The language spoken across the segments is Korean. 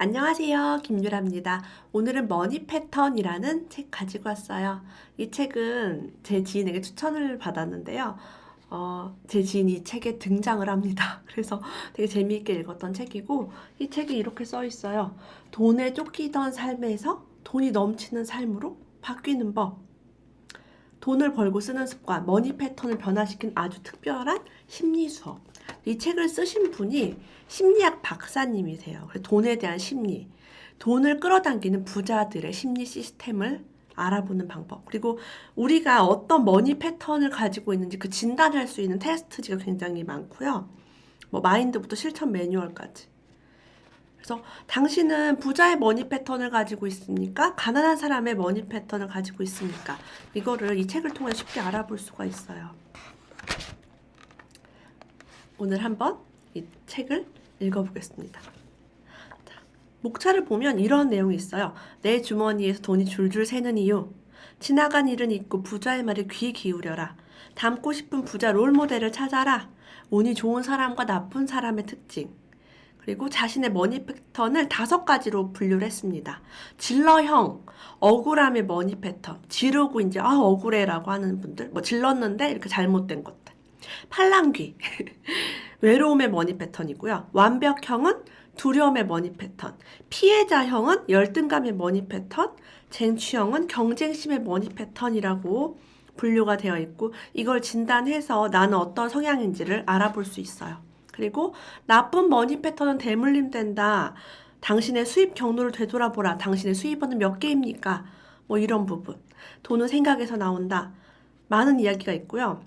안녕하세요. 김유라입니다. 오늘은 머니 패턴이라는 책 가지고 왔어요. 이 책은 제 지인에게 추천을 받았는데요. 제 지인이 이 책에 등장을 합니다. 그래서 되게 재미있게 읽었던 책이고, 이 책이 이렇게 써 있어요. 돈에 쫓기던 삶에서 돈이 넘치는 삶으로 바뀌는 법. 돈을 벌고 쓰는 습관, 머니 패턴을 변화시킨 아주 특별한 심리 수업. 이 책을 쓰신 분이 심리학 박사님이세요. 그래서 돈에 대한 심리, 돈을 끌어당기는 부자들의 심리 시스템을 알아보는 방법, 그리고 우리가 어떤 머니 패턴을 가지고 있는지 그 진단할 수 있는 테스트지가 굉장히 많고요. 뭐 마인드부터 실천 매뉴얼까지. 그래서 당신은 부자의 머니 패턴을 가지고 있습니까? 가난한 사람의 머니 패턴을 가지고 있습니까? 이거를 이 책을 통해 쉽게 알아볼 수가 있어요. 오늘 한번 이 책을 읽어보겠습니다. 자, 목차를 보면 이런 내용이 있어요. 내 주머니에서 돈이 줄줄 새는 이유. 지나간 일은 잊고 부자의 말에 귀 기울여라. 닮고 싶은 부자 롤모델을 찾아라. 운이 좋은 사람과 나쁜 사람의 특징. 그리고 자신의 머니 패턴을 5가지로 분류를 했습니다. 질러형, 억울함의 머니 패턴. 지르고 이제 억울해라고 하는 분들. 뭐 질렀는데 이렇게 잘못된 것들. 팔랑귀, 외로움의 머니 패턴이고요. 완벽형은 두려움의 머니 패턴. 피해자형은 열등감의 머니 패턴. 쟁취형은 경쟁심의 머니 패턴이라고 분류가 되어 있고, 이걸 진단해서 나는 어떤 성향인지를 알아볼 수 있어요. 그리고 나쁜 머니 패턴은 대물림된다. 당신의 수입 경로를 되돌아보라. 당신의 수입원은 몇 개입니까? 뭐 이런 부분. 돈은 생각에서 나온다. 많은 이야기가 있고요.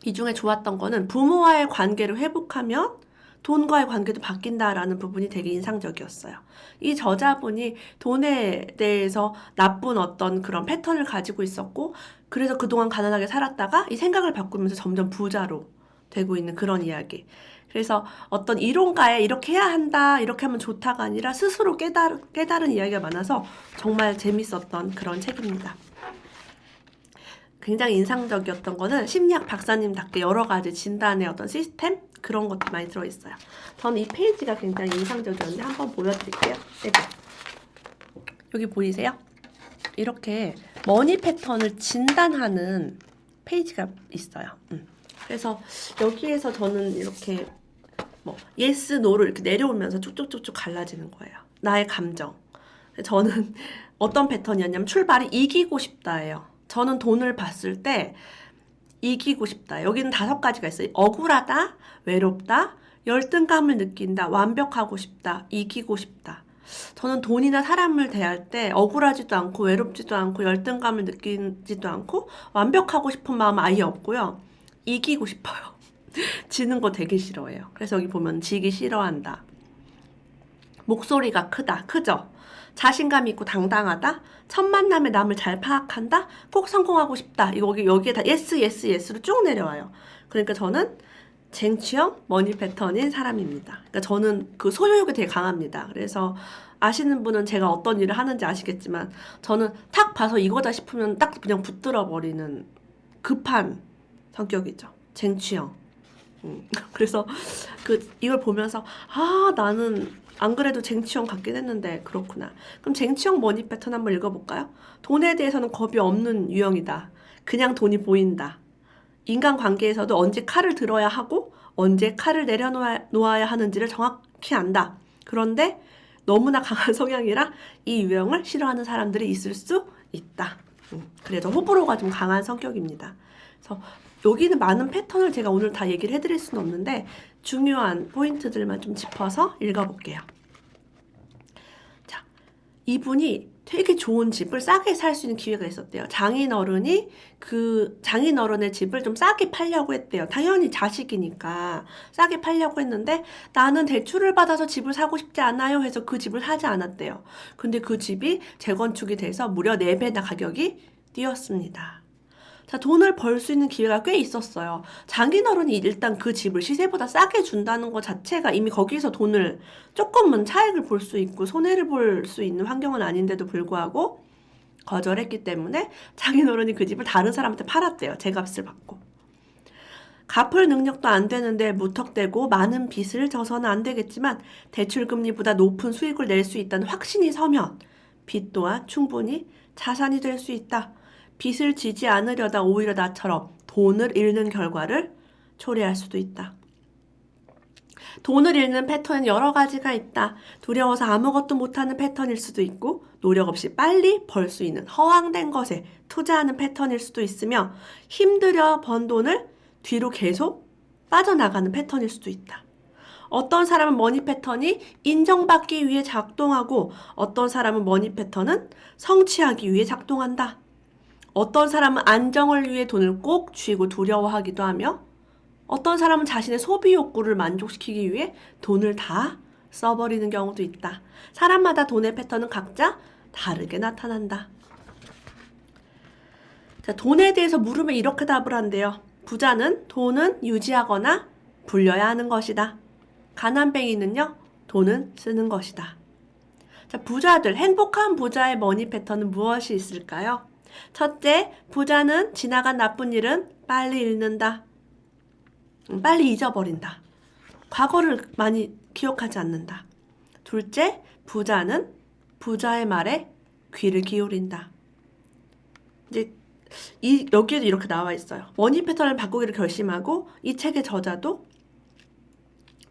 이 중에 좋았던 거는 부모와의 관계를 회복하면 돈과의 관계도 바뀐다라는 부분이 되게 인상적이었어요. 이 저자분이 돈에 대해서 나쁜 어떤 그런 패턴을 가지고 있었고, 그래서 그동안 가난하게 살았다가 이 생각을 바꾸면서 점점 부자로 되고 있는 그런 이야기. 그래서 어떤 이론가에 이렇게 해야 한다, 이렇게 하면 좋다가 아니라 스스로 깨달은 이야기가 많아서 정말 재밌었던 그런 책입니다. 굉장히 인상적이었던 거는 심리학 박사님답게 여러 가지 진단의 어떤 시스템? 그런 것도 많이 들어있어요. 저는 이 페이지가 굉장히 인상적이었는데 한번 보여드릴게요. 여기 보이세요? 이렇게 머니 패턴을 진단하는 페이지가 있어요. 그래서 여기에서 저는 이렇게 뭐 yes, no를 이렇게 내려오면서 쭉쭉쭉쭉 갈라지는 거예요. 나의 감정. 저는 어떤 패턴이었냐면 출발이 이기고 싶다예요. 저는 돈을 봤을 때 이기고 싶다. 여기는 5가지가 있어요. 억울하다, 외롭다, 열등감을 느낀다, 완벽하고 싶다, 이기고 싶다. 저는 돈이나 사람을 대할 때 억울하지도 않고 외롭지도 않고 열등감을 느끼지도 않고 완벽하고 싶은 마음은 아예 없고요. 이기고 싶어요. 지는 거 되게 싫어해요. 그래서 여기 보면 지기 싫어한다. 목소리가 크죠? 자신감 있고 당당하다. 첫 만남에 남을 잘 파악한다. 꼭 성공하고 싶다. 여기에 다 예스로 쭉 내려와요. 그러니까 저는 쟁취형 머니 패턴인 사람입니다. 그러니까 저는 그 소유욕이 되게 강합니다. 그래서 아시는 분은 제가 어떤 일을 하는지 아시겠지만 저는 탁 봐서 이거다 싶으면 딱 그냥 붙들어 버리는 급한 성격이죠. 쟁취형. 그래서 이걸 보면서 나는 안 그래도 쟁취형 같긴 했는데 그렇구나. 그럼 쟁취형 머니 패턴 한번 읽어볼까요? 돈에 대해서는 겁이 없는 유형이다. 그냥 돈이 보인다. 인간관계에서도 언제 칼을 들어야 하고 언제 칼을 내려놓아야 하는지를 정확히 안다. 그런데 너무나 강한 성향이라 이 유형을 싫어하는 사람들이 있을 수 있다. 그래도 호불호가 좀 강한 성격입니다. 그래서 여기는 많은 패턴을 제가 오늘 다 얘기를 해드릴 수는 없는데 중요한 포인트들만 좀 짚어서 읽어볼게요. 자, 이분이 되게 좋은 집을 싸게 살 수 있는 기회가 있었대요. 장인어른이 그 장인어른의 집을 좀 싸게 팔려고 했대요. 당연히 자식이니까 싸게 팔려고 했는데 나는 대출을 받아서 집을 사고 싶지 않아요 해서 그 집을 사지 않았대요. 근데 그 집이 재건축이 돼서 무려 4배나 가격이 뛰었습니다. 자, 돈을 벌 수 있는 기회가 꽤 있었어요. 장인어른이 일단 그 집을 시세보다 싸게 준다는 것 자체가 이미 거기서 돈을 조금은 차익을 볼 수 있고 손해를 볼 수 있는 환경은 아닌데도 불구하고 거절했기 때문에 장인어른이 그 집을 다른 사람한테 팔았대요. 제값을 받고. 갚을 능력도 안 되는데 무턱대고 많은 빚을 져서는 안 되겠지만 대출금리보다 높은 수익을 낼 수 있다는 확신이 서면 빚 또한 충분히 자산이 될 수 있다. 빚을 지지 않으려다 오히려 나처럼 돈을 잃는 결과를 초래할 수도 있다. 돈을 잃는 패턴은 여러 가지가 있다. 두려워서 아무것도 못하는 패턴일 수도 있고 노력 없이 빨리 벌 수 있는 허황된 것에 투자하는 패턴일 수도 있으며 힘들여 번 돈을 뒤로 계속 빠져나가는 패턴일 수도 있다. 어떤 사람은 머니 패턴이 인정받기 위해 작동하고 어떤 사람은 머니 패턴은 성취하기 위해 작동한다. 어떤 사람은 안정을 위해 돈을 꼭 쥐고 두려워하기도 하며 어떤 사람은 자신의 소비 욕구를 만족시키기 위해 돈을 다 써버리는 경우도 있다. 사람마다 돈의 패턴은 각자 다르게 나타난다. 자, 돈에 대해서 물으면 이렇게 답을 한대요. 부자는 돈은 유지하거나 불려야 하는 것이다. 가난뱅이는요, 돈은 쓰는 것이다. 자, 부자들, 행복한 부자의 머니 패턴은 무엇이 있을까요? 첫째, 부자는 지나간 나쁜 일은 빨리 잃는다. 빨리 잊어버린다. 과거를 많이 기억하지 않는다. 둘째, 부자는 부자의 말에 귀를 기울인다. 이제 여기에도 이렇게 나와 있어요. 머니 패턴을 바꾸기를 결심하고 이 책의 저자도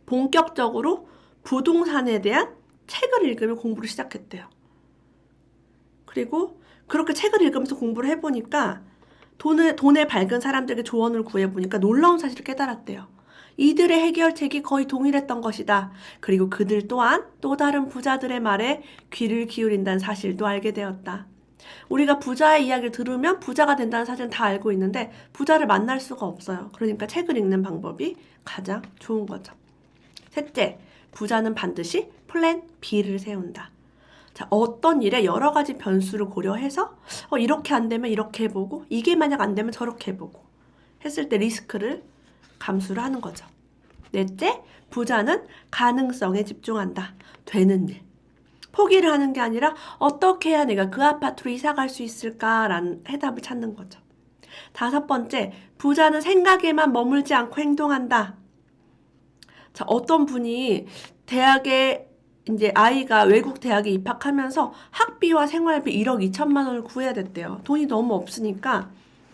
본격적으로 부동산에 대한 책을 읽으며 공부를 시작했대요. 그리고 그렇게 책을 읽으면서 공부를 해보니까 돈에 밝은 사람들에게 조언을 구해보니까 놀라운 사실을 깨달았대요. 이들의 해결책이 거의 동일했던 것이다. 그리고 그들 또한 또 다른 부자들의 말에 귀를 기울인다는 사실도 알게 되었다. 우리가 부자의 이야기를 들으면 부자가 된다는 사실은 다 알고 있는데 부자를 만날 수가 없어요. 그러니까 책을 읽는 방법이 가장 좋은 거죠. 셋째, 부자는 반드시 플랜 B를 세운다. 자, 어떤 일에 여러 가지 변수를 고려해서 이렇게 안 되면 이렇게 해보고 이게 만약 안 되면 저렇게 해보고 했을 때 리스크를 감수를 하는 거죠. 넷째, 부자는 가능성에 집중한다. 되는 일. 포기를 하는 게 아니라 어떻게 해야 내가 그 아파트로 이사 갈 수 있을까라는 해답을 찾는 거죠. 다섯 번째, 부자는 생각에만 머물지 않고 행동한다. 자, 어떤 분이 대학에 이제 아이가 외국 대학에 입학하면서 학비와 생활비 1억 2천만 원을 구해야 됐대요. 돈이 너무 없으니까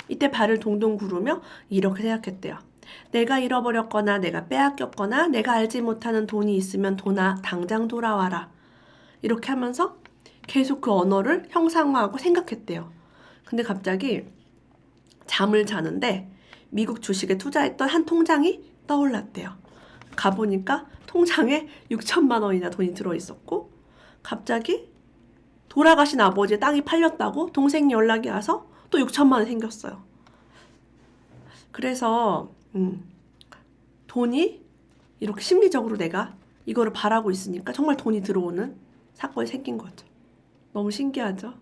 이때 발을 동동 구르며 이렇게 생각했대요. 내가 잃어버렸거나 내가 빼앗겼거나 내가 알지 못하는 돈이 있으면 돈아 당장 돌아와라. 이렇게 하면서 계속 그 언어를 형상화하고 생각했대요. 근데 갑자기 잠을 자는데 미국 주식에 투자했던 한 통장이 떠올랐대요. 가보니까 통장에 6천만 원이나 돈이 들어있었고 갑자기 돌아가신 아버지의 땅이 팔렸다고 동생이 연락이 와서 또 6천만 원 생겼어요. 그래서 돈이 이렇게 심리적으로 내가 이거를 바라고 있으니까 정말 돈이 들어오는 사건이 생긴 거죠. 너무 신기하죠?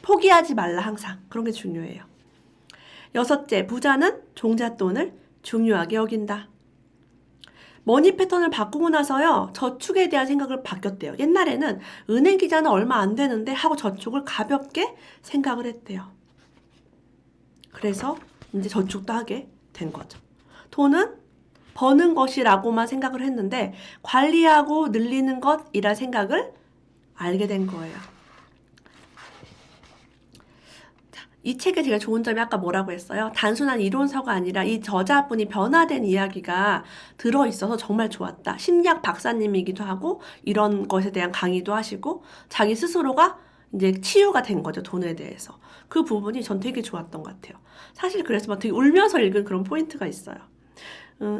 포기하지 말라 항상. 그런 게 중요해요. 여섯째, 부자는 종잣돈을 중요하게 여긴다. 머니 패턴을 바꾸고 나서요, 저축에 대한 생각을 바뀌었대요. 옛날에는 은행 계좌는 얼마 안 되는데 하고 저축을 가볍게 생각을 했대요. 그래서 이제 저축도 하게 된 거죠. 돈은 버는 것이라고만 생각을 했는데 관리하고 늘리는 것이라 생각을 알게 된 거예요. 이 책에 제가 좋은 점이 아까 뭐라고 했어요? 단순한 이론서가 아니라 이 저자분이 변화된 이야기가 들어있어서 정말 좋았다. 심리학 박사님이기도 하고 이런 것에 대한 강의도 하시고 자기 스스로가 이제 치유가 된 거죠. 돈에 대해서. 그 부분이 전 되게 좋았던 것 같아요. 사실 그래서 막 되게 울면서 읽은 그런 포인트가 있어요.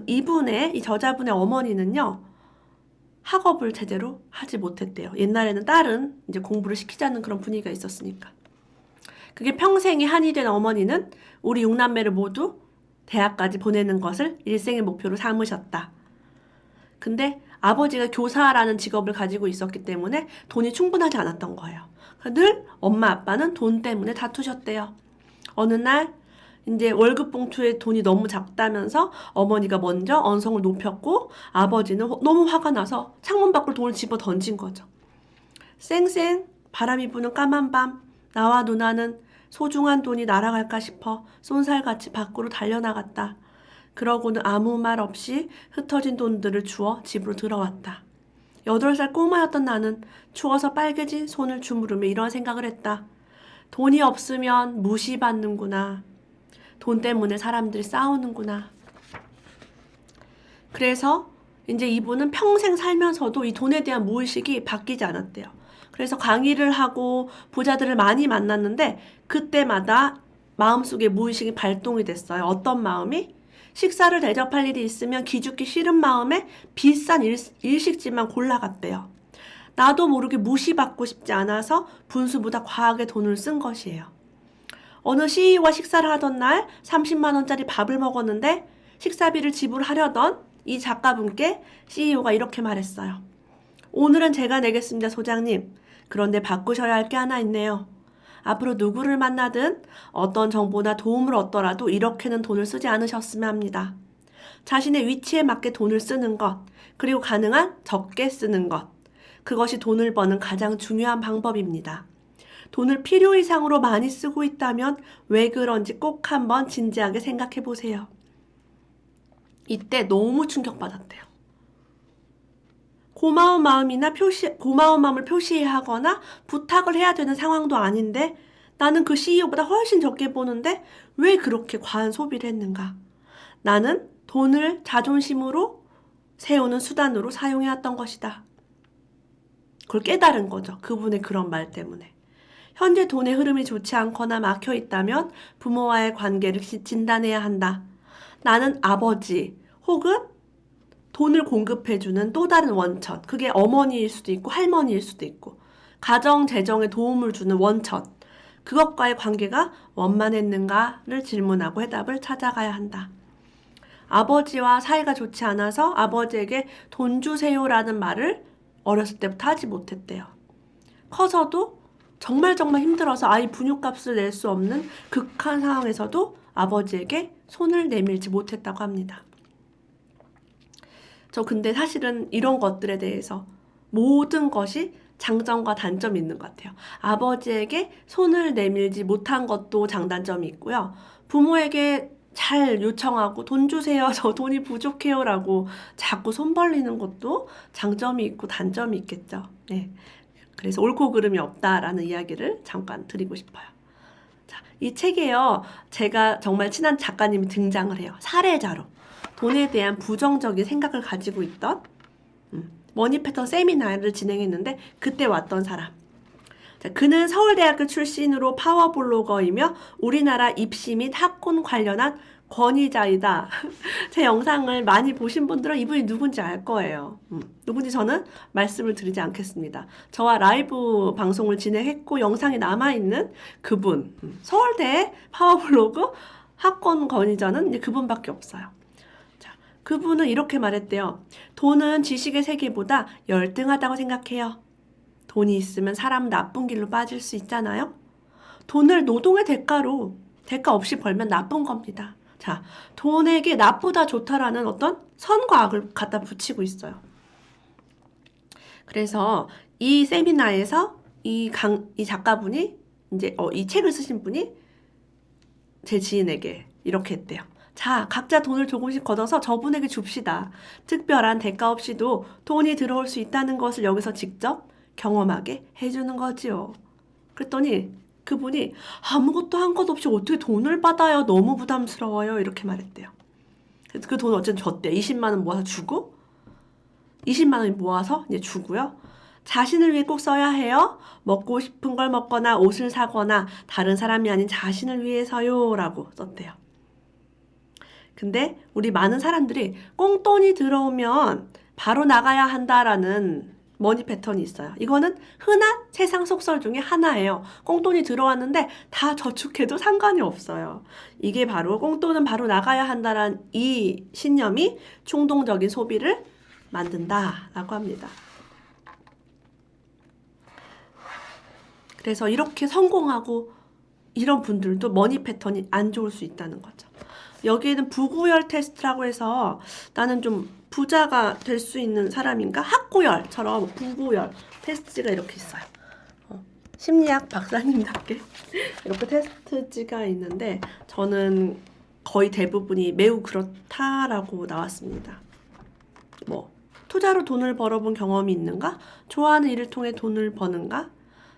이 저자분의 어머니는요. 학업을 제대로 하지 못했대요. 옛날에는 딸은 이제 공부를 시키자는 그런 분위기가 있었으니까. 그게 평생의 한이 된 어머니는 우리 6남매를 모두 대학까지 보내는 것을 일생의 목표로 삼으셨다. 근데 아버지가 교사라는 직업을 가지고 있었기 때문에 돈이 충분하지 않았던 거예요. 늘 엄마 아빠는 돈 때문에 다투셨대요. 어느 날 이제 월급 봉투에 돈이 너무 작다면서 어머니가 먼저 언성을 높였고 아버지는 너무 화가 나서 창문 밖으로 돈을 집어 던진 거죠. 쌩쌩 바람이 부는 까만 밤 나와 누나는 소중한 돈이 날아갈까 싶어 쏜살같이 밖으로 달려나갔다. 그러고는 아무 말 없이 흩어진 돈들을 주워 집으로 들어왔다. 8살 꼬마였던 나는 추워서 빨개진 손을 주무르며 이런 생각을 했다. 돈이 없으면 무시받는구나. 돈 때문에 사람들이 싸우는구나. 그래서 이제 이분은 평생 살면서도 이 돈에 대한 무의식이 바뀌지 않았대요. 그래서 강의를 하고 부자들을 많이 만났는데 그때마다 마음속에 무의식이 발동이 됐어요. 어떤 마음이? 식사를 대접할 일이 있으면 기죽기 싫은 마음에 비싼 일식집만 골라갔대요. 나도 모르게 무시받고 싶지 않아서 분수보다 과하게 돈을 쓴 것이에요. 어느 CEO와 식사를 하던 날 30만 원짜리 밥을 먹었는데 식사비를 지불하려던 이 작가분께 CEO가 이렇게 말했어요. 오늘은 제가 내겠습니다, 소장님. 그런데 바꾸셔야 할 게 하나 있네요. 앞으로 누구를 만나든 어떤 정보나 도움을 얻더라도 이렇게는 돈을 쓰지 않으셨으면 합니다. 자신의 위치에 맞게 돈을 쓰는 것, 그리고 가능한 적게 쓰는 것. 그것이 돈을 버는 가장 중요한 방법입니다. 돈을 필요 이상으로 많이 쓰고 있다면 왜 그런지 꼭 한번 진지하게 생각해 보세요. 이때 너무 충격받았대요. 고마운 마음을 표시해야 하거나 부탁을 해야 되는 상황도 아닌데 나는 그 CEO보다 훨씬 적게 보는데 왜 그렇게 과한 소비를 했는가? 나는 돈을 자존심으로 세우는 수단으로 사용해왔던 것이다. 그걸 깨달은 거죠. 그분의 그런 말 때문에. 현재 돈의 흐름이 좋지 않거나 막혀 있다면 부모와의 관계를 진단해야 한다. 나는 아버지 혹은 돈을 공급해주는 또 다른 원천, 그게 어머니일 수도 있고 할머니일 수도 있고 가정 재정에 도움을 주는 원천, 그것과의 관계가 원만했는가를 질문하고 해답을 찾아가야 한다. 아버지와 사이가 좋지 않아서 아버지에게 돈 주세요라는 말을 어렸을 때부터 하지 못했대요. 커서도 정말 힘들어서 아이 분유값을 낼 수 없는 극한 상황에서도 아버지에게 손을 내밀지 못했다고 합니다. 저 근데 사실은 이런 것들에 대해서 모든 것이 장점과 단점이 있는 것 같아요. 아버지에게 손을 내밀지 못한 것도 장단점이 있고요. 부모에게 잘 요청하고 돈 주세요. 저 돈이 부족해요. 라고 자꾸 손 벌리는 것도 장점이 있고 단점이 있겠죠. 네. 그래서 옳고 그름이 없다라는 이야기를 잠깐 드리고 싶어요. 자, 이 책에요. 제가 정말 친한 작가님이 등장을 해요. 사례자로. 돈에 대한 부정적인 생각을 가지고 있던 머니 패턴 세미나를 진행했는데 그때 왔던 사람. 자, 그는 서울대학교 출신으로 파워블로거이며 우리나라 입시 및 학군 관련한 권위자이다. 제 영상을 많이 보신 분들은 이분이 누군지 알 거예요. 누군지 저는 말씀을 드리지 않겠습니다. 저와 라이브 방송을 진행했고 영상이 남아있는 그분. 서울대 파워블로그 학권 권위자는 이제 그분밖에 없어요. 그분은 이렇게 말했대요. 돈은 지식의 세계보다 열등하다고 생각해요. 돈이 있으면 사람은 나쁜 길로 빠질 수 있잖아요. 돈을 노동의 대가 없이 벌면 나쁜 겁니다. 자, 돈에게 나쁘다 좋다라는 어떤 선과 악을 갖다 붙이고 있어요. 그래서 이 세미나에서 이 작가분이 이제 이 책을 쓰신 분이 제 지인에게 이렇게 했대요. 자, 각자 돈을 조금씩 걷어서 저분에게 줍시다. 특별한 대가 없이도 돈이 들어올 수 있다는 것을 여기서 직접 경험하게 해주는 거지요. 그랬더니 그분이 아무것도 한 것 없이 어떻게 돈을 받아요? 너무 부담스러워요. 이렇게 말했대요. 그래서 그 돈을 어쨌든 줬대요. 20만 원 모아서 주고 20만 원 모아서 이제 주고요. 자신을 위해 꼭 써야 해요. 먹고 싶은 걸 먹거나 옷을 사거나 다른 사람이 아닌 자신을 위해서요. 라고 썼대요. 근데 우리 많은 사람들이 꽁돈이 들어오면 바로 나가야 한다라는 머니 패턴이 있어요. 이거는 흔한 세상 속설 중에 하나예요. 꽁돈이 들어왔는데 다 저축해도 상관이 없어요. 이게 바로 꽁돈은 바로 나가야 한다라는 이 신념이 충동적인 소비를 만든다라고 합니다. 그래서 이렇게 성공하고 이런 분들도 머니 패턴이 안 좋을 수 있다는 거죠. 여기에는 부구열 테스트라고 해서 나는 좀 부자가 될 수 있는 사람인가? 학구열처럼 부구열 테스트가 이렇게 있어요. 심리학 박사님답게 이렇게 테스트지가 있는데 저는 거의 대부분이 매우 그렇다라고 나왔습니다. 뭐 투자로 돈을 벌어본 경험이 있는가? 좋아하는 일을 통해 돈을 버는가?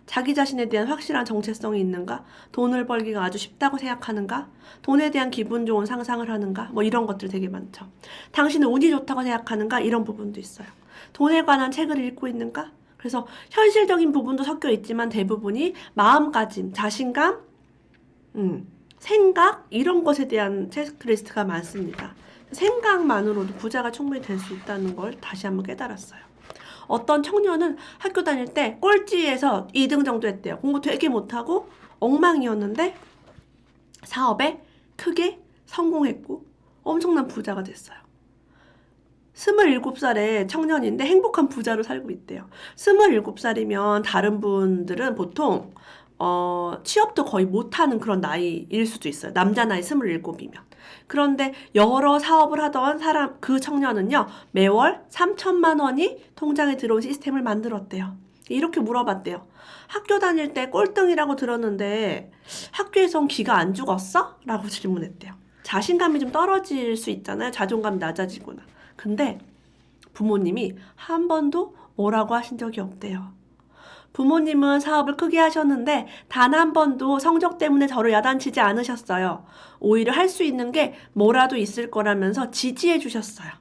자기 자신에 대한 확실한 정체성이 있는가? 돈을 벌기가 아주 쉽다고 생각하는가? 돈에 대한 기분 좋은 상상을 하는가? 뭐 이런 것들 되게 많죠. 당신은 운이 좋다고 생각하는가? 이런 부분도 있어요. 돈에 관한 책을 읽고 있는가? 그래서 현실적인 부분도 섞여 있지만 대부분이 마음가짐, 자신감, 생각 이런 것에 대한 체크리스트가 많습니다. 생각만으로도 부자가 충분히 될 수 있다는 걸 다시 한번 깨달았어요. 어떤 청년은 학교 다닐 때 꼴찌에서 2등 정도 했대요. 공부 되게 못하고 엉망이었는데 사업에 크게 성공했고 엄청난 부자가 됐어요. 27살의 청년인데 행복한 부자로 살고 있대요. 27살이면 다른 분들은 보통 취업도 거의 못하는 그런 나이일 수도 있어요. 남자 나이 27이면. 그런데 여러 사업을 하던 그 청년은요, 매월 3천만 원이 통장에 들어온 시스템을 만들었대요. 이렇게 물어봤대요. 학교 다닐 때 꼴등이라고 들었는데 학교에선 기가 안 죽었어? 라고 질문했대요. 자신감이 좀 떨어질 수 있잖아요. 자존감이 낮아지거나. 근데 부모님이 한 번도 뭐라고 하신 적이 없대요. 부모님은 사업을 크게 하셨는데 단 한 번도 성적 때문에 저를 야단치지 않으셨어요. 오히려 할 수 있는 게 뭐라도 있을 거라면서 지지해 주셨어요.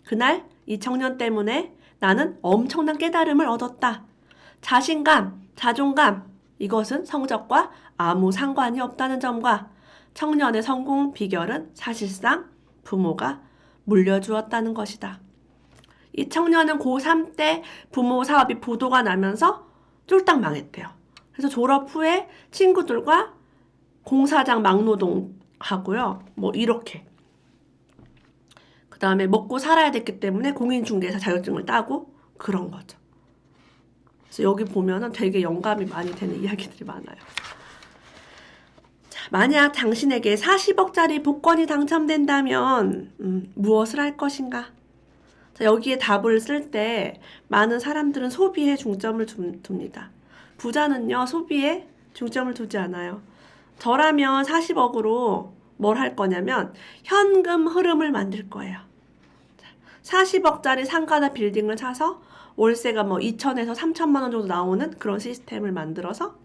그날 이 청년 때문에 나는 엄청난 깨달음을 얻었다. 자신감, 자존감, 이것은 성적과 아무 상관이 없다는 점과 청년의 성공 비결은 사실상 부모가 물려주었다는 것이다. 이 청년은 고3 때 부모 사업이 부도가 나면서 쫄딱 망했대요. 그래서 졸업 후에 친구들과 공사장 막노동 하고요. 뭐 이렇게. 그 다음에 먹고 살아야 됐기 때문에 공인중개사 자격증을 따고 그런 거죠. 그래서 여기 보면은 되게 영감이 많이 되는 이야기들이 많아요. 자, 만약 당신에게 40억짜리 복권이 당첨된다면 무엇을 할 것인가? 자, 여기에 답을 쓸 때 많은 사람들은 소비에 중점을 둡니다. 부자는요, 소비에 중점을 두지 않아요. 저라면 40억으로 뭘 할 거냐면 현금 흐름을 만들 거예요. 40억짜리 상가나 빌딩을 사서 월세가 뭐 2천에서 3천만 원 정도 나오는 그런 시스템을 만들어서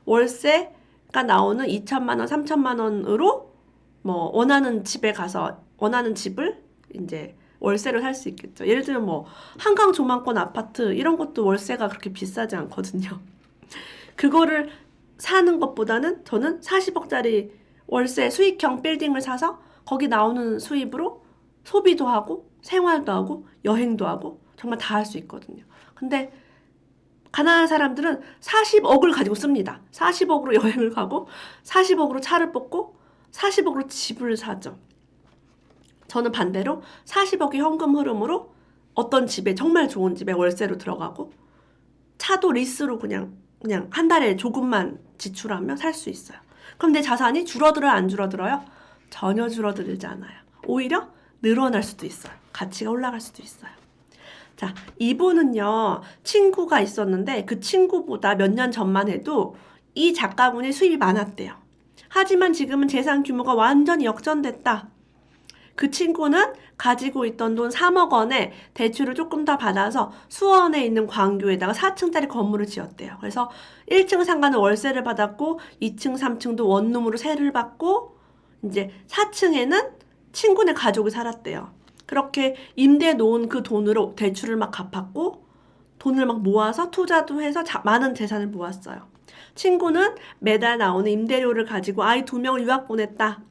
월세가 나오는 2천만 원, 3천만 원으로 뭐 원하는 집에 가서 원하는 집을 이제 월세로 살 수 있겠죠. 예를 들면 뭐 한강 조망권 아파트 이런 것도 월세가 그렇게 비싸지 않거든요. 그거를 사는 것보다는 저는 40억짜리 월세 수익형 빌딩을 사서 거기 나오는 수입으로 소비도 하고 생활도 하고 여행도 하고 정말 다 할 수 있거든요. 근데 가난한 사람들은 40억을 가지고 씁니다. 40억으로 여행을 가고 40억으로 차를 뽑고 40억으로 집을 사죠. 저는 반대로 40억의 현금 흐름으로 어떤 집에 정말 좋은 집에 월세로 들어가고 차도 리스로 그냥 한 달에 조금만 지출하면 살 수 있어요. 그럼 내 자산이 줄어들어요, 안 줄어들어요? 전혀 줄어들지 않아요. 오히려 늘어날 수도 있어요. 가치가 올라갈 수도 있어요. 자, 이분은요, 친구가 있었는데 그 친구보다 몇 년 전만 해도 이 작가분이 수입이 많았대요. 하지만 지금은 재산 규모가 완전히 역전됐다. 그 친구는 가지고 있던 돈 3억 원에 대출을 조금 더 받아서 수원에 있는 광교에다가 4층짜리 건물을 지었대요. 그래서 1층 상가는 월세를 받았고 2층, 3층도 원룸으로 세를 받고 이제 4층에는 친구네 가족이 살았대요. 그렇게 임대해 놓은 그 돈으로 대출을 막 갚았고 돈을 막 모아서 투자도 해서 많은 재산을 모았어요. 친구는 매달 나오는 임대료를 가지고 아이 2명을 유학 보냈다.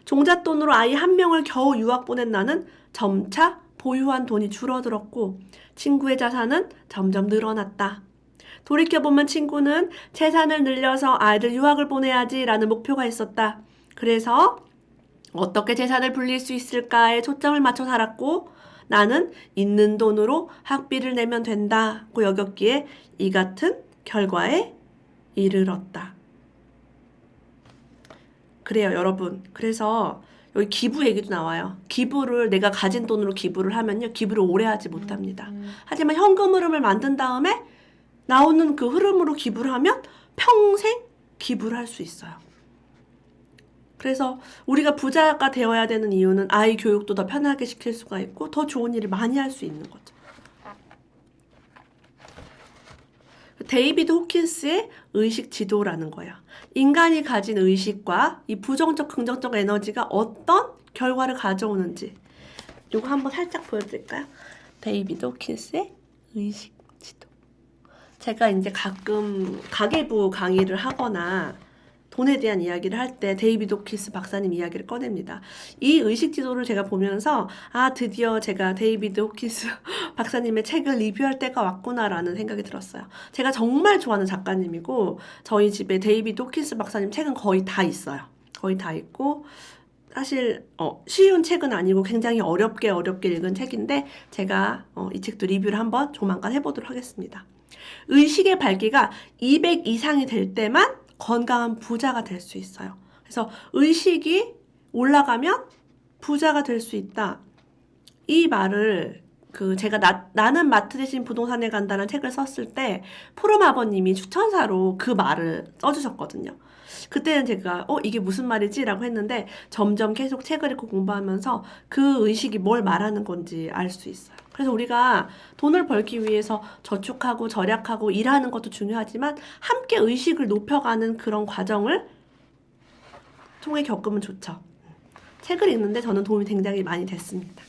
종잣돈으로 아이 1명을 겨우 유학 보낸 나는 점차 보유한 돈이 줄어들었고 친구의 자산은 점점 늘어났다. 돌이켜보면 친구는 재산을 늘려서 아이들 유학을 보내야지라는 목표가 있었다. 그래서 어떻게 재산을 불릴 수 있을까에 초점을 맞춰 살았고 나는 있는 돈으로 학비를 내면 된다고 여겼기에 이 같은 결과에 이르렀다. 그래요, 여러분. 그래서 여기 기부 얘기도 나와요. 기부를 내가 가진 돈으로 기부를 하면요. 기부를 오래 하지 못합니다. 하지만 현금 흐름을 만든 다음에 나오는 그 흐름으로 기부를 하면 평생 기부를 할 수 있어요. 그래서 우리가 부자가 되어야 되는 이유는 아이 교육도 더 편하게 시킬 수가 있고 더 좋은 일을 많이 할 수 있는 거죠. 데이비드 호킨스의 의식 지도라는 거예요. 인간이 가진 의식과 이 부정적 긍정적 에너지가 어떤 결과를 가져오는지 이거 한번 살짝 보여드릴까요? 데이비드 호킨스의 의식 지도. 제가 이제 가끔 가계부 강의를 하거나 돈에 대한 이야기를 할 때 데이비드 호킨스 박사님 이야기를 꺼냅니다. 이 의식 지도를 제가 보면서 드디어 제가 데이비드 호킨스 박사님의 책을 리뷰할 때가 왔구나라는 생각이 들었어요. 제가 정말 좋아하는 작가님이고 저희 집에 데이비드 호킨스 박사님 책은 거의 다 있어요. 거의 다 있고 사실 쉬운 책은 아니고 굉장히 어렵게 읽은 책인데 제가 이 책도 리뷰를 한번 조만간 해보도록 하겠습니다. 의식의 밝기가 200 이상이 될 때만 건강한 부자가 될 수 있어요. 그래서 의식이 올라가면 부자가 될 수 있다. 이 말을 제가 나는 마트 대신 부동산에 간다는 책을 썼을 때 포럼 아버님이 추천사로 그 말을 써주셨거든요. 그때는 제가 이게 무슨 말이지? 라고 했는데 점점 계속 책을 읽고 공부하면서 그 의식이 뭘 말하는 건지 알 수 있어요. 그래서 우리가 돈을 벌기 위해서 저축하고 절약하고 일하는 것도 중요하지만 함께 의식을 높여가는 그런 과정을 통해 겪으면 좋죠. 책을 읽는데 저는 도움이 굉장히 많이 됐습니다.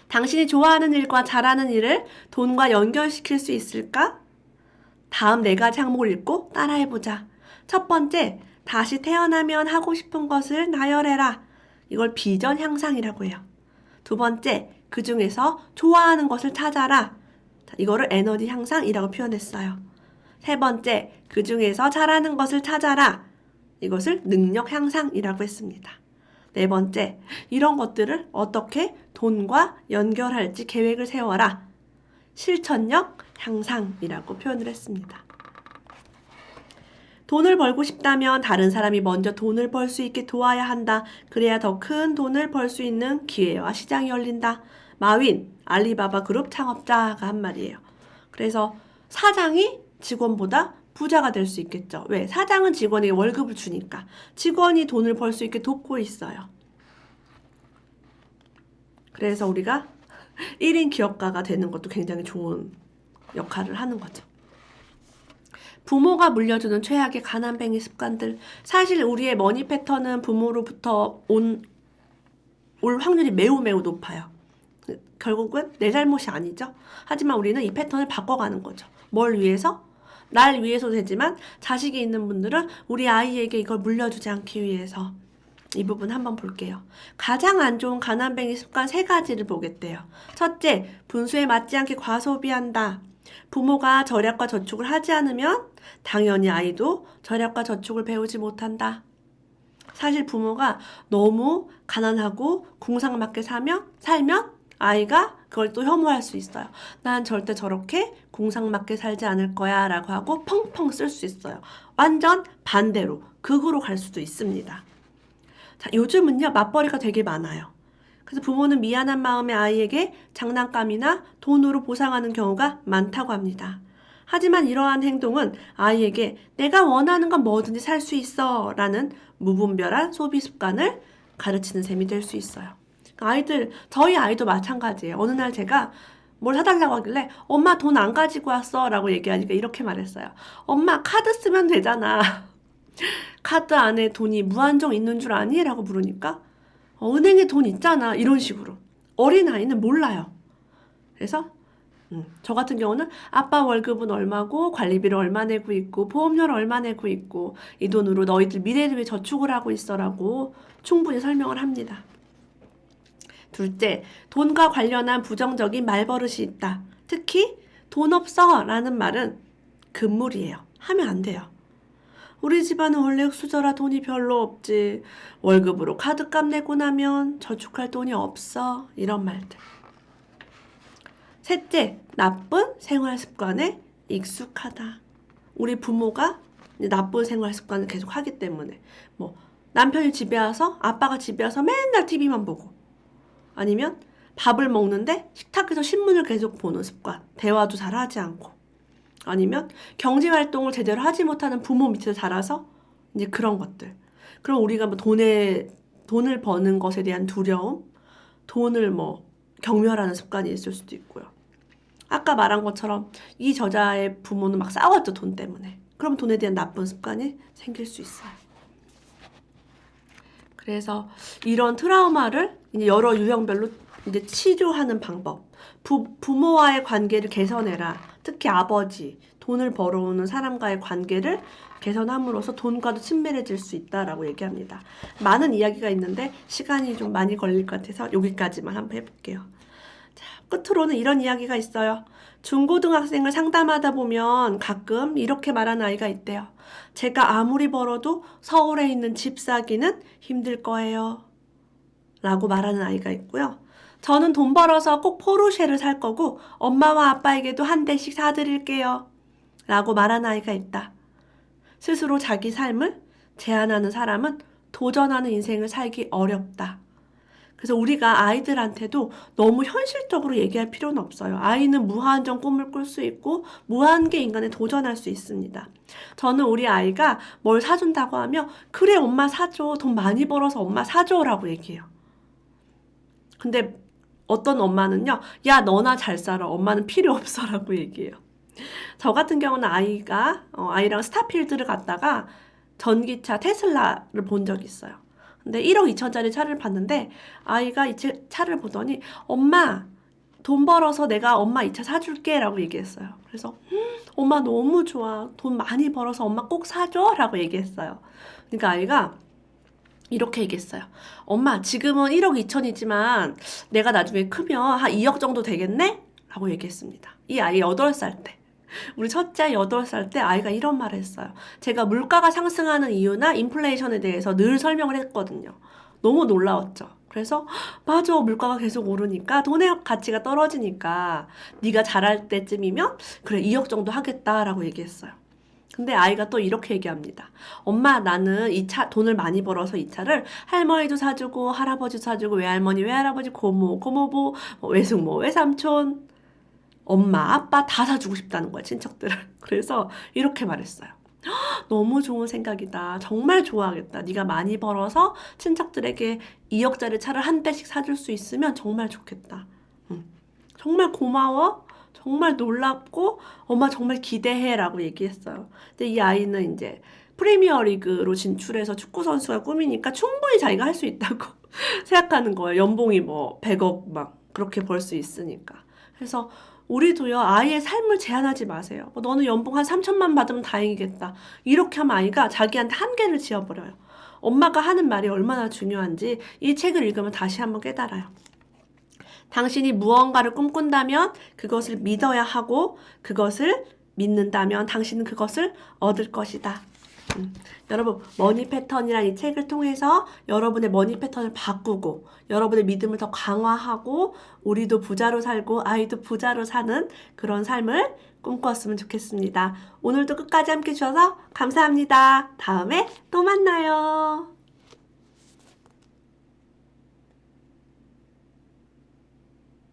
당신이 좋아하는 일과 잘하는 일을 돈과 연결시킬 수 있을까? 다음 4가지 항목을 읽고 따라해보자. 첫 번째, 다시 태어나면 하고 싶은 것을 나열해라. 이걸 비전 향상이라고 해요. 두 번째, 그 중에서 좋아하는 것을 찾아라. 이거를 에너지 향상이라고 표현했어요. 세 번째, 그 중에서 잘하는 것을 찾아라. 이것을 능력 향상이라고 했습니다. 네 번째, 이런 것들을 어떻게 돈과 연결할지 계획을 세워라. 실천력 향상이라고 표현을 했습니다. 돈을 벌고 싶다면 다른 사람이 먼저 돈을 벌 수 있게 도와야 한다. 그래야 더 큰 돈을 벌 수 있는 기회와 시장이 열린다. 마윈, 알리바바 그룹 창업자가 한 말이에요. 그래서 사장이 직원보다 부자가 될 수 있겠죠. 왜? 사장은 직원에게 월급을 주니까. 직원이 돈을 벌 수 있게 돕고 있어요. 그래서 우리가 1인 기업가가 되는 것도 굉장히 좋은 역할을 하는 거죠. 부모가 물려주는 최악의 가난뱅이 습관들. 사실 우리의 머니 패턴은 부모로부터 올 확률이 매우 높아요. 결국은 내 잘못이 아니죠. 하지만 우리는 이 패턴을 바꿔가는 거죠. 뭘 위해서? 날 위해서도 되지만 자식이 있는 분들은 우리 아이에게 이걸 물려주지 않기 위해서. 이 부분 한번 볼게요. 가장 안 좋은 가난뱅이 습관 3가지를 보겠대요. 첫째, 분수에 맞지 않게 과소비한다. 부모가 절약과 저축을 하지 않으면 당연히 아이도 절약과 저축을 배우지 못한다. 사실 부모가 너무 가난하고 궁상맞게 살면 아이가 그걸 또 혐오할 수 있어요. 난 절대 저렇게 궁상맞게 살지 않을 거야 라고 하고 펑펑 쓸 수 있어요. 완전 반대로 극으로 갈 수도 있습니다. 자, 요즘은요 맞벌이가 되게 많아요. 그래서 부모는 미안한 마음에 아이에게 장난감이나 돈으로 보상하는 경우가 많다고 합니다. 하지만 이러한 행동은 아이에게 내가 원하는 건 뭐든지 살 수 있어 라는 무분별한 소비 습관을 가르치는 셈이 될 수 있어요. 저희 아이도 마찬가지예요. 어느 날 제가 뭘 사달라고 하길래 엄마 돈 안 가지고 왔어 라고 얘기하니까 이렇게 말했어요. 엄마 카드 쓰면 되잖아. 카드 안에 돈이 무한정 있는 줄 아니? 라고 물으니까 은행에 돈 있잖아 이런 식으로. 어린아이는 몰라요. 그래서 저 같은 경우는 아빠 월급은 얼마고 관리비를 얼마 내고 있고 보험료를 얼마 내고 있고 이 돈으로 너희들 미래를 위해 저축을 하고 있어라고 충분히 설명을 합니다. 둘째, 돈과 관련한 부정적인 말버릇이 있다. 특히 돈 없어 라는 말은 금물이에요. 하면 안 돼요. 우리 집안은 원래 흑수저라 돈이 별로 없지. 월급으로 카드값 내고 나면 저축할 돈이 없어. 이런 말들. 셋째, 나쁜 생활 습관에 익숙하다. 우리 부모가 나쁜 생활 습관을 계속 하기 때문에 남편이 집에 와서 아빠가 집에 와서 맨날 TV만 보고 아니면 밥을 먹는데 식탁에서 신문을 계속 보는 습관. 대화도 잘 하지 않고 아니면 경제활동을 제대로 하지 못하는 부모 밑에서 자라서 이제 그런 것들. 그럼 우리가 뭐 돈을 버는 것에 대한 두려움, 돈을 뭐 경멸하는 습관이 있을 수도 있고요. 아까 말한 것처럼 이 저자의 부모는 막 싸웠죠, 돈 때문에. 그럼 돈에 대한 나쁜 습관이 생길 수 있어요. 그래서 이런 트라우마를 이제 여러 유형별로 이제 치료하는 방법. 부모와의 관계를 개선해라. 특히 아버지, 돈을 벌어오는 사람과의 관계를 개선함으로써 돈과도 친밀해질 수 있다라고 얘기합니다. 많은 이야기가 있는데 시간이 좀 많이 걸릴 것 같아서 여기까지만 한번 해볼게요. 자, 끝으로는 이런 이야기가 있어요. 중고등학생을 상담하다 보면 가끔 이렇게 말하는 아이가 있대요. 제가 아무리 벌어도 서울에 있는 집 사기는 힘들 거예요. 라고 말하는 아이가 있고요. 저는 돈 벌어서 꼭 포르쉐를 살 거고 엄마와 아빠에게도 한 대씩 사드릴게요. 라고 말하는 아이가 있다. 스스로 자기 삶을 제한하는 사람은 도전하는 인생을 살기 어렵다. 그래서 우리가 아이들한테도 너무 현실적으로 얘기할 필요는 없어요. 아이는 무한정 꿈을 꿀 수 있고 무한개 인간에 도전할 수 있습니다. 저는 우리 아이가 뭘 사준다고 하면 그래 엄마 사줘. 돈 많이 벌어서 엄마 사줘 라고 얘기해요. 근데 어떤 엄마는요. 야 너나 잘 살아. 엄마는 필요 없어 라고 얘기해요. 저 같은 경우는 아이랑 스타필드를 갔다가 전기차 테슬라를 본 적이 있어요. 근데 1억 2천짜리 차를 봤는데 아이가 이 차를 보더니 엄마 돈 벌어서 내가 엄마 이 차 사줄게 라고 얘기했어요. 그래서 엄마 너무 좋아. 돈 많이 벌어서 엄마 꼭 사줘 라고 얘기했어요. 그러니까 아이가 이렇게 얘기했어요. 엄마 지금은 1억 2천이지만 내가 나중에 크면 한 2억 정도 되겠네? 라고 얘기했습니다. 이 아이 8살 때. 우리 첫째 아이 8살 때 아이가 이런 말을 했어요. 제가 물가가 상승하는 이유나 인플레이션에 대해서 늘 설명을 했거든요. 너무 놀라웠죠. 그래서 맞아 물가가 계속 오르니까 돈의 가치가 떨어지니까 네가 자랄 때쯤이면 그래 2억 정도 하겠다라고 얘기했어요. 근데 아이가 또 이렇게 얘기합니다. 엄마 나는 이 차 돈을 많이 벌어서 이 차를 할머니도 사주고 할아버지도 사주고 외할머니 외할아버지 고모 고모부 외숙모 외삼촌 엄마, 아빠 다 사주고 싶다는 거야, 친척들을. 그래서 이렇게 말했어요. 너무 좋은 생각이다. 정말 좋아하겠다. 네가 많이 벌어서 친척들에게 2억짜리 차를 한 대씩 사줄 수 있으면 정말 좋겠다. 정말 고마워. 정말 놀랍고 엄마 정말 기대해 라고 얘기했어요. 근데 이 아이는 이제 프리미어리그로 진출해서 축구선수가 꿈이니까 충분히 자기가 할 수 있다고 생각하는 거예요. 연봉이 뭐 100억 막 그렇게 벌 수 있으니까. 그래서 우리도요 아이의 삶을 제한하지 마세요. 너는 연봉 한 3천만 받으면 다행이겠다. 이렇게 하면 아이가 자기한테 한계를 지어버려요. 엄마가 하는 말이 얼마나 중요한지 이 책을 읽으면 다시 한번 깨달아요. 당신이 무언가를 꿈꾼다면 그것을 믿어야 하고 그것을 믿는다면 당신은 그것을 얻을 것이다. 여러분 머니 패턴이란 이 책을 통해서 여러분의 머니 패턴을 바꾸고 여러분의 믿음을 더 강화하고 우리도 부자로 살고 아이도 부자로 사는 그런 삶을 꿈꿨으면 좋겠습니다. 오늘도 끝까지 함께 해주셔서 감사합니다. 다음에 또 만나요.